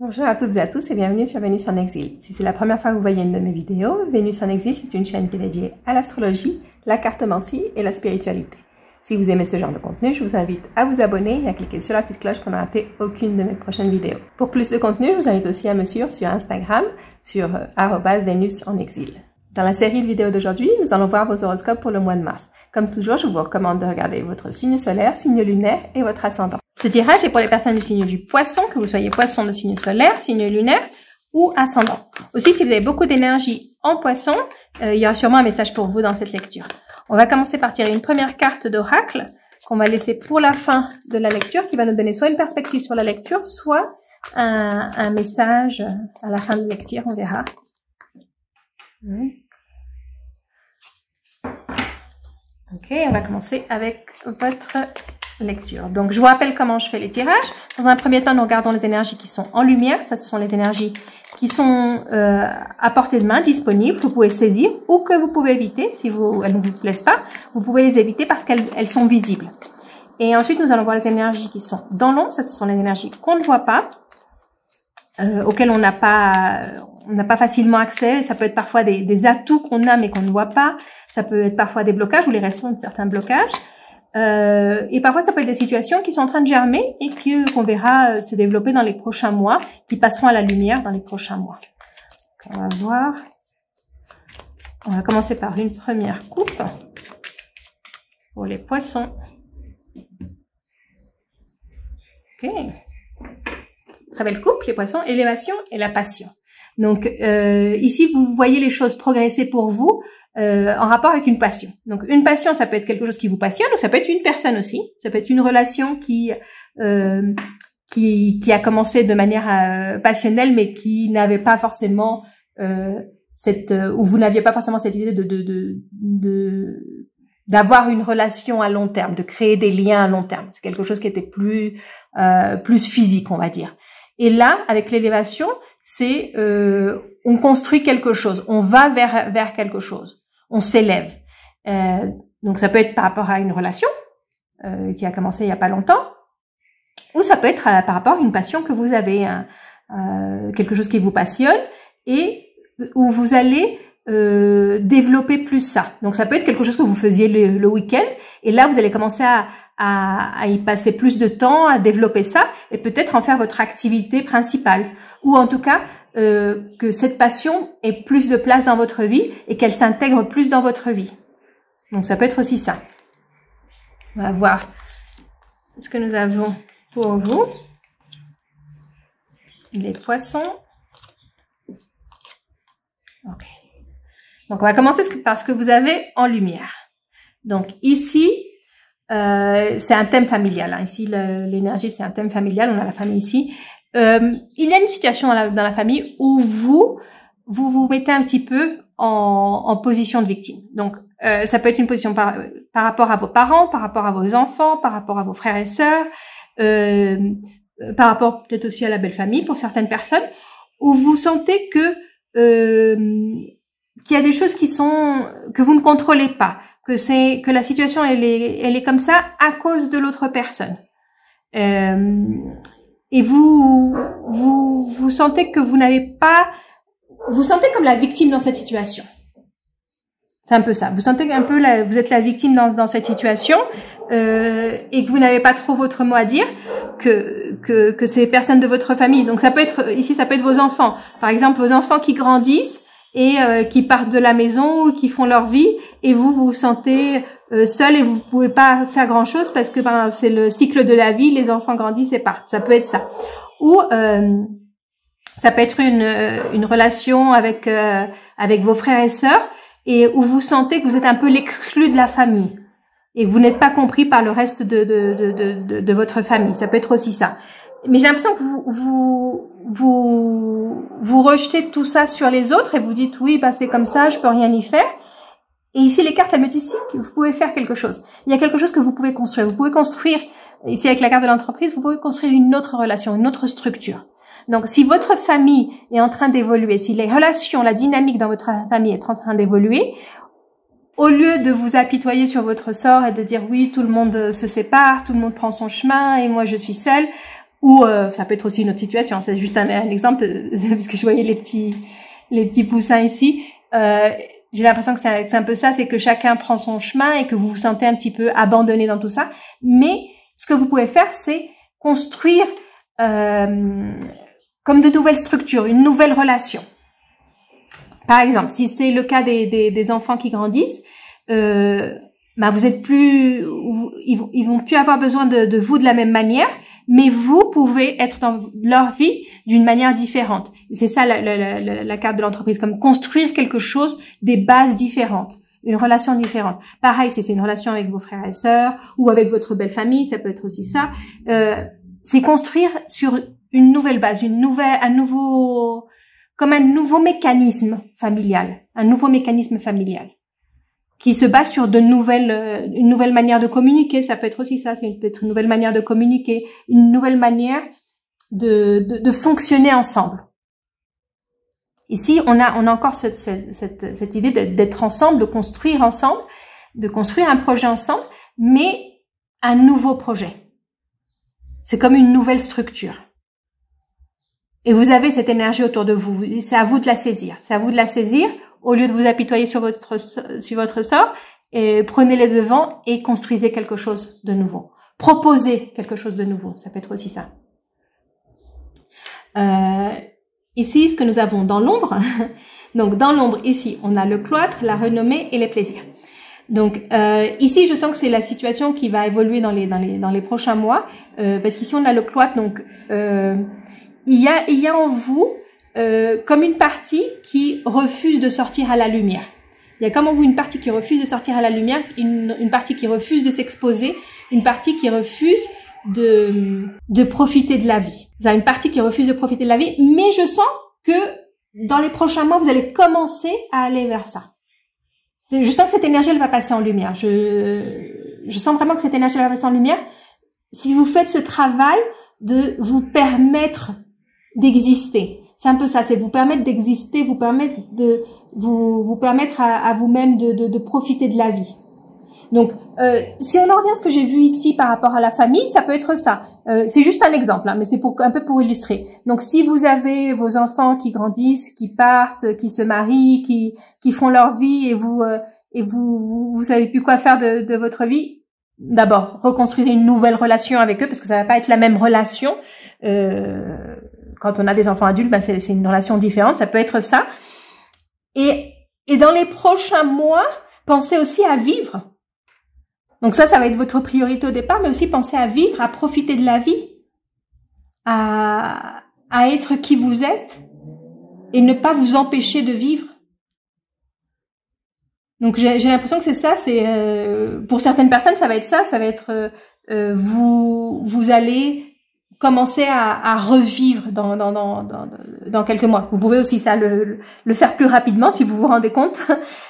Bonjour à toutes et à tous et bienvenue sur Vénus en exil. Si c'est la première fois que vous voyez une de mes vidéos, Vénus en exil, c'est une chaîne qui est dédiée à l'astrologie, la cartomancie et la spiritualité. Si vous aimez ce genre de contenu, je vous invite à vous abonner et à cliquer sur la petite cloche pour ne rater aucune de mes prochaines vidéos. Pour plus de contenu, je vous invite aussi à me suivre sur Instagram, sur @Vénus en exil. Dans la série de vidéos d'aujourd'hui, nous allons voir vos horoscopes pour le mois de mars. Comme toujours, je vous recommande de regarder votre signe solaire, signe lunaire et votre ascendant. Ce tirage est pour les personnes du signe du poisson, que vous soyez poisson de signe solaire, signe lunaire ou ascendant. Aussi, si vous avez beaucoup d'énergie en poisson, il y aura sûrement un message pour vous dans cette lecture. On va commencer par tirer une première carte d'oracle qu'on va laisser pour la fin de la lecture, qui va nous donner soit une perspective sur la lecture, soit un message à la fin de la lecture, on verra. Ok, on va commencer avec votre lecture. Donc, je vous rappelle comment je fais les tirages. Dans un premier temps, nous regardons les énergies qui sont en lumière. Ça, ce sont les énergies qui sont à portée de main, disponibles, que vous pouvez saisir ou que vous pouvez éviter. Si elles ne vous plaisent pas, vous pouvez les éviter parce qu'elles sont visibles. Et ensuite, nous allons voir les énergies qui sont dans l'ombre. Ça, ce sont les énergies qu'on ne voit pas, auxquelles on n'a pas facilement accès. Ça peut être parfois des atouts qu'on a mais qu'on ne voit pas. Ça peut être parfois des blocages ou les raisons de certains blocages. Et parfois, ça peut être des situations qui sont en train de germer et qu'on verra se développer dans les prochains mois, qui passeront à la lumière dans les prochains mois. Donc, on va voir. On va commencer par une première coupe pour les poissons. Ok. Très belle coupe, les poissons, élévation et la passion. Donc, ici, vous voyez les choses progresser pour vous en rapport avec une passion. Donc, une passion, ça peut être quelque chose qui vous passionne, ou ça peut être une personne aussi. Ça peut être une relation qui a commencé de manière passionnelle, mais qui n'avait pas forcément où vous n'aviez pas forcément cette idée d'avoir une relation à long terme, de créer des liens à long terme. C'est quelque chose qui était plus physique, on va dire. Et là, avec l'élévation, c'est on construit quelque chose, on va vers quelque chose, on s'élève. Donc ça peut être par rapport à une relation qui a commencé il y a pas longtemps, ou ça peut être par rapport à une passion que vous avez, quelque chose qui vous passionne et où vous allez développer plus ça. Donc ça peut être quelque chose que vous faisiez le week-end et là vous allez commencer à y passer plus de temps, à développer ça et peut-être en faire votre activité principale, ou en tout cas que cette passion ait plus de place dans votre vie et qu'elle s'intègre plus dans votre vie. Donc ça peut être aussi ça. On va voir ce que nous avons pour vous. Les poissons. Ok. Donc on va commencer par ce que vous avez en lumière. Donc ici, c'est un thème familial. Hein. Ici, l'énergie, c'est un thème familial. On a la famille ici. Il y a une situation dans la famille où vous mettez un petit peu en position de victime. Donc, ça peut être une position par rapport à vos parents, par rapport à vos enfants, par rapport à vos frères et sœurs, par rapport peut-être aussi à la belle famille pour certaines personnes, où vous sentez que qu'il y a des choses que vous ne contrôlez pas, que la situation elle est comme ça à cause de l'autre personne. Et vous sentez que vous sentez comme la victime dans cette situation. C'est un peu ça. Vous sentez un peu vous êtes la victime dans cette situation, et que vous n'avez pas trop votre mot à dire, que c'est personne de votre famille. Donc ça peut être, ici ça peut être vos enfants. Par exemple, vos enfants qui grandissent et qui partent de la maison ou qui font leur vie, et vous vous sentez seul et vous pouvez pas faire grand chose parce que c'est le cycle de la vie, les enfants grandissent et partent. Ça peut être ça. Ou ça peut être une relation avec vos frères et sœurs, et où vous sentez que vous êtes un peu l'exclu de la famille et que vous n'êtes pas compris par le reste de votre famille. Ça peut être aussi ça. Mais j'ai l'impression que vous rejetez tout ça sur les autres et vous dites oui, c'est comme ça, je peux rien y faire. Et ici, les cartes, elles me disent si, vous pouvez faire quelque chose. Il y a quelque chose que vous pouvez construire. Vous pouvez construire, ici avec la carte de l'entreprise, vous pouvez construire une autre relation, une autre structure. Donc, si votre famille est en train d'évoluer, si les relations, la dynamique dans votre famille est en train d'évoluer, au lieu de vous apitoyer sur votre sort et de dire oui, tout le monde se sépare, tout le monde prend son chemin et moi je suis seule, Ou ça peut être aussi une autre situation. C'est juste un exemple parce que je voyais les petits poussins ici. J'ai l'impression que c'est un peu ça, c'est que chacun prend son chemin et que vous vous sentez un petit peu abandonné dans tout ça. Mais ce que vous pouvez faire, c'est construire comme de nouvelles structures, une nouvelle relation. Par exemple, si c'est le cas des enfants qui grandissent, vous êtes plus, ils vont plus avoir besoin de vous de la même manière, mais vous pouvez être dans leur vie d'une manière différente. C'est ça la carte de l'entreprise, comme construire quelque chose, des bases différentes, une relation différente. Pareil, si c'est une relation avec vos frères et sœurs ou avec votre belle famille, ça peut être aussi ça. C'est construire sur une nouvelle base, un nouveau mécanisme familial, qui se base sur une nouvelle manière de communiquer. Ça peut être aussi ça, c'est peut-être une nouvelle manière de communiquer, une nouvelle manière de fonctionner ensemble. Ici, on a encore cette idée d'être ensemble, de construire ensemble, de construire un projet ensemble, mais un nouveau projet. C'est comme une nouvelle structure. Et vous avez cette énergie autour de vous. C'est à vous de la saisir. C'est à vous de la saisir. Au lieu de vous apitoyer sur votre sort, et prenez les devants et construisez quelque chose de nouveau. Proposez quelque chose de nouveau. Ça peut être aussi ça. Ici, ce que nous avons dans l'ombre. Donc, dans l'ombre, ici, on a le cloître, la renommée et les plaisirs. Donc, ici, je sens que c'est la situation qui va évoluer dans les prochains mois. Parce qu'ici, on a le cloître. Donc, il y a en vous comme une partie qui refuse de sortir à la lumière. Il y a comme en vous une partie qui refuse de sortir à la lumière, une partie qui refuse de s'exposer, une partie qui refuse de profiter de la vie. Vous avez une partie qui refuse de profiter de la vie, mais je sens que dans les prochains mois, vous allez commencer à aller vers ça. Je sens que cette énergie, elle va passer en lumière. Je sens vraiment que cette énergie, elle va passer en lumière. Si vous faites ce travail de vous permettre d'exister. C'est un peu ça, c'est vous permettre d'exister, vous permettre à vous-même de profiter de la vie. Donc, si on en revient à ce que j'ai vu ici par rapport à la famille, ça peut être ça. C'est juste un exemple, hein, mais c'est un peu pour illustrer. Donc, si vous avez vos enfants qui grandissent, qui partent, qui se marient, qui font leur vie, et vous savez plus quoi faire de votre vie, d'abord, reconstruisez une nouvelle relation avec eux, parce que ça va pas être la même relation. Quand on a des enfants adultes, c'est une relation différente. Ça peut être ça. Et dans les prochains mois, pensez aussi à vivre. Donc ça va être votre priorité au départ, mais aussi pensez à vivre, à profiter de la vie, à être qui vous êtes et ne pas vous empêcher de vivre. Donc j'ai l'impression que c'est ça. C'est pour certaines personnes, ça va être ça. Ça va être vous allez commencer à revivre dans quelques mois. Vous pouvez aussi ça le faire plus rapidement si vous vous rendez compte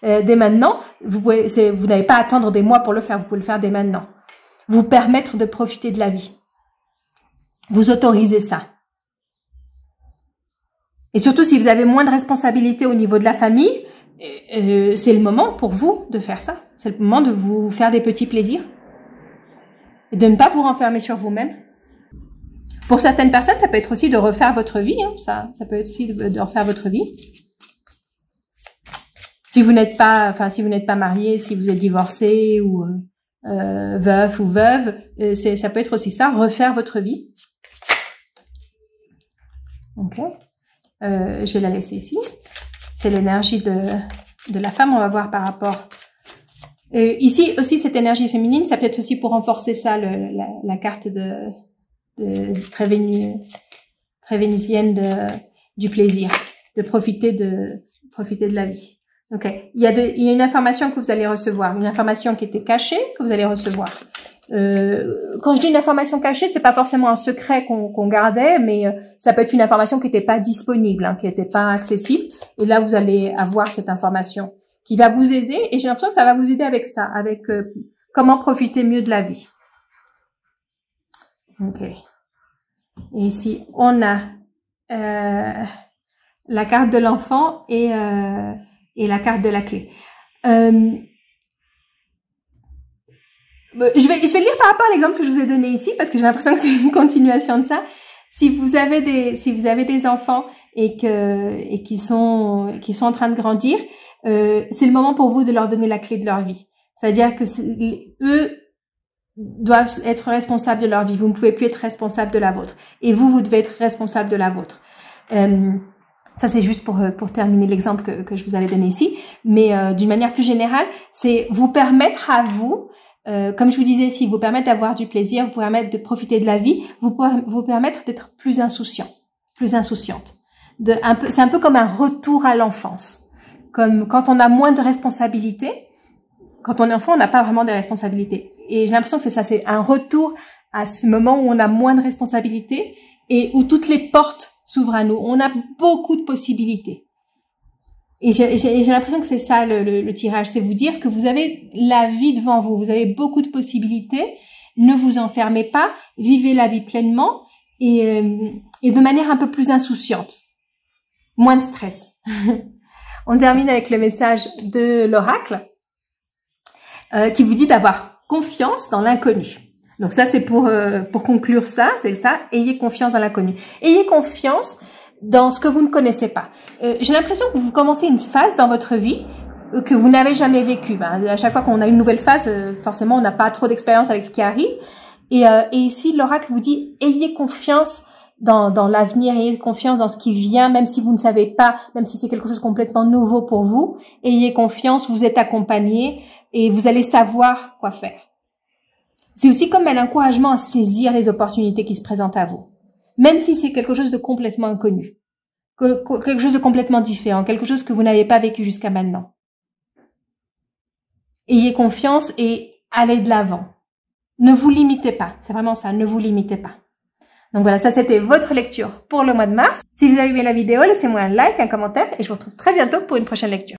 dès maintenant. Vous n'avez pas à attendre des mois pour le faire. Vous pouvez le faire dès maintenant. Vous permettre de profiter de la vie. Vous autorisez ça. Et surtout si vous avez moins de responsabilités au niveau de la famille, c'est le moment pour vous de faire ça. C'est le moment de vous faire des petits plaisirs et de ne pas vous renfermer sur vous-même. Pour certaines personnes, ça peut être aussi de refaire votre vie. Hein, ça peut être aussi de refaire votre vie. Si vous n'êtes pas marié, si vous êtes divorcé ou veuf ou veuve, ça peut être aussi ça, refaire votre vie. Ok. Je vais la laisser ici. C'est l'énergie de la femme. On va voir par rapport. Ici aussi, cette énergie féminine, ça peut être aussi pour renforcer ça, la carte très vénitienne du plaisir, de profiter de la vie. Ok. Il y a une information que vous allez recevoir, une information qui était cachée que vous allez recevoir. Quand je dis une information cachée, c'est pas forcément un secret qu'on gardait, mais ça peut être une information qui n'était pas disponible, hein, qui n'était pas accessible. Et là, vous allez avoir cette information qui va vous aider. Et j'ai l'impression que ça va vous aider avec ça, avec comment profiter mieux de la vie. Ok. Et ici, on a la carte de l'enfant et la carte de la clé. Je vais lire par rapport à l'exemple que je vous ai donné ici, parce que j'ai l'impression que c'est une continuation de ça. Si vous avez des enfants et qui sont en train de grandir, c'est le moment pour vous de leur donner la clé de leur vie. C'est-à-dire que eux doivent être responsables de leur vie. Vous ne pouvez plus être responsable de la vôtre. Et vous devez être responsable de la vôtre. Ça, c'est juste pour terminer l'exemple que je vous avais donné ici. Mais d'une manière plus générale, c'est vous permettre à vous, comme je vous disais ici, vous permettre d'avoir du plaisir, vous permettre de profiter de la vie, vous permettre d'être plus insouciant, plus insouciante. C'est un peu comme un retour à l'enfance. Comme quand on a moins de responsabilités. Quand on est enfant, on n'a pas vraiment de responsabilités. Et j'ai l'impression que c'est ça, c'est un retour à ce moment où on a moins de responsabilités et où toutes les portes s'ouvrent à nous. On a beaucoup de possibilités. Et j'ai l'impression que c'est ça le tirage, c'est vous dire que vous avez la vie devant vous, vous avez beaucoup de possibilités, ne vous enfermez pas, vivez la vie pleinement et de manière un peu plus insouciante. Moins de stress. On termine avec le message de l'oracle. Qui vous dit d'avoir confiance dans l'inconnu. Donc ça, c'est pour conclure ça, c'est ça, ayez confiance dans l'inconnu. Ayez confiance dans ce que vous ne connaissez pas. J'ai l'impression que vous commencez une phase dans votre vie que vous n'avez jamais vécue. À chaque fois qu'on a une nouvelle phase, forcément, on n'a pas trop d'expérience avec ce qui arrive. Et ici, l'oracle vous dit, ayez confiance dans l'avenir, ayez confiance dans ce qui vient, même si vous ne savez pas, même si c'est quelque chose de complètement nouveau pour vous, ayez confiance, vous êtes accompagné et vous allez savoir quoi faire. C'est aussi comme un encouragement à saisir les opportunités qui se présentent à vous, même si c'est quelque chose de complètement inconnu, quelque chose de complètement différent, quelque chose que vous n'avez pas vécu jusqu'à maintenant. Ayez confiance et allez de l'avant. Ne vous limitez pas, c'est vraiment ça, ne vous limitez pas. Donc voilà, ça c'était votre lecture pour le mois de mars. Si vous avez aimé la vidéo, laissez-moi un like, un commentaire et je vous retrouve très bientôt pour une prochaine lecture.